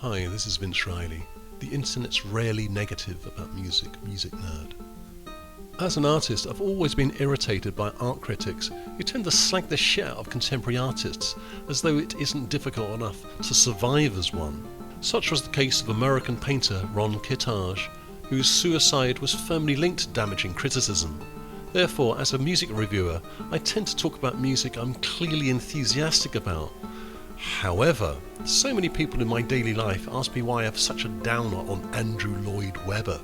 Hi, this is Vince Reilly. The internet's rarely negative about music nerd. As an artist, I've always been irritated by art critics who tend to slag the shit out of contemporary artists as though it isn't difficult enough to survive as one. Such was the case of American painter Ron Kitaj, whose suicide was firmly linked to damaging criticism. Therefore, as a music reviewer, I tend to talk about music I'm clearly enthusiastic about. However, so many people in my daily life ask me why I have such a downer on Andrew Lloyd Webber.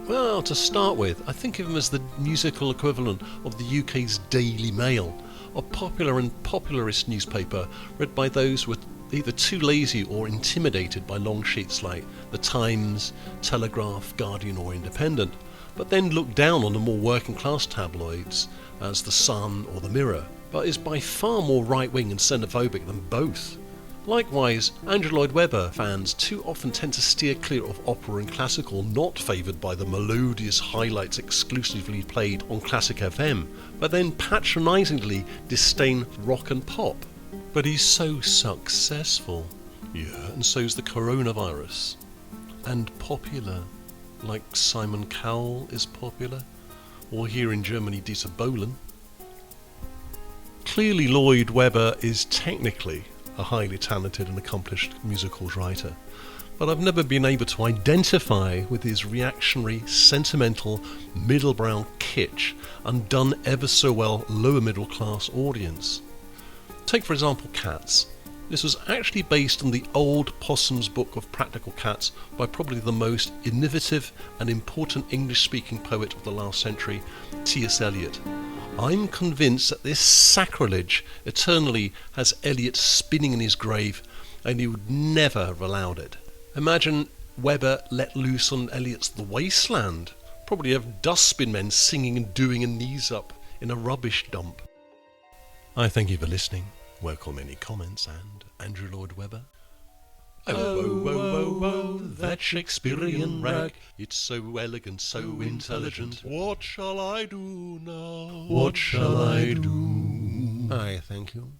Well, to start with, I think of him as the musical equivalent of the UK's Daily Mail, a popular and popularist newspaper read by those who are either too lazy or intimidated by long sheets like The Times, Telegraph, Guardian or Independent, but then look down on the more working class tabloids as The Sun or The Mirror, but is by far more right-wing and xenophobic than both. Likewise, Andrew Lloyd Webber fans too often tend to steer clear of opera and classical, not favoured by the melodious highlights exclusively played on Classic FM, but then patronisingly distain rock and pop. But he's so successful. Yeah, and so's the coronavirus. And popular, like Simon Cowell is popular, or here in Germany Dieter Bohlen. Clearly Lloyd Webber is technically a highly talented and accomplished musical writer, but I've never been able to identify with his reactionary, sentimental, middle-brow kitsch and done ever so well lower middle class audience. Take for example Cats. This was actually based on the old Possum's Book of Practical Cats by probably the most innovative and important English-speaking poet of the last century, T.S. Elliot. I'm convinced that this sacrilege eternally has Elliot spinning in his grave, and he would never have allowed it. Imagine Webber let loose on Elliot's The Wasteland. Probably have dustbin men singing and doing a knees up in a rubbish dump. I thank you for listening. Welcome any comments, and Andrew Lloyd Webber. Oh, that Shakespearean rag, it's so elegant, so intelligent. What shall I do now? What shall I do? I thank you.